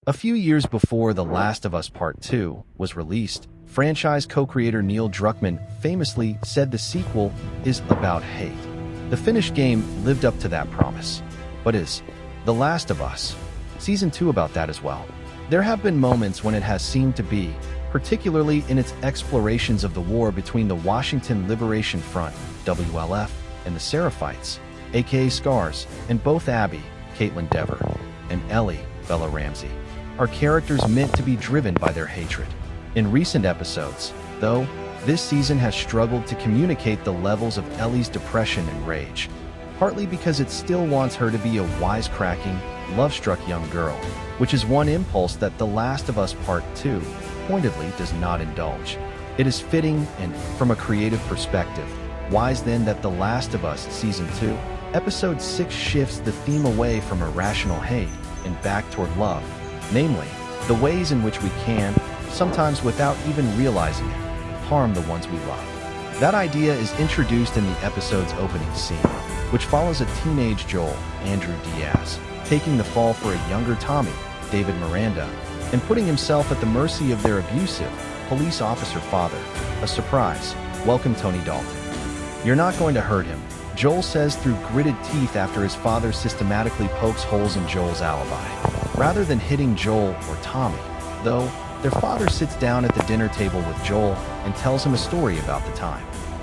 A few years before The Last of Us Part 2 was released, franchise co-creator Neil Druckmann famously said the sequel is about hate. The finished game lived up to that promise. But is The Last of Us Season 2 about that as well? There have been moments when it has seemed to be, particularly in its explorations of the war between the Washington Liberation Front, W.L.F, and the Seraphites, a.k.a. Scars, and both Abby, Kaitlyn Dever, and Ellie, Ramsey, are characters meant to be driven by their hatred. In recent episodes, though, this season has struggled to communicate the levels of Ellie's depression and rage, partly because it still wants her to be a wisecracking, love-struck young girl, which is one impulse that The Last of Us Part 2 pointedly does not indulge. It is fitting and, from a creative perspective, wise then that The Last of Us Season 2, Episode 6 shifts the theme away from irrational hate and back toward love, namely, the ways in which we can, sometimes without even realizing it, harm the ones we love. That idea is introduced in the episode's opening scene, which follows a teenage Joel, Andrew Diaz, taking the fall for a younger Tommy, David Miranda, and putting himself at the mercy of their abusive police officer father. A surprise, welcome Tony Dalton. You're not going to hurt him, Joel says through gritted teeth after his father systematically pokes holes in Joel's alibi. Rather than hitting Joel or Tommy, though, their father sits down at the dinner table with Joel and tells him a story about the time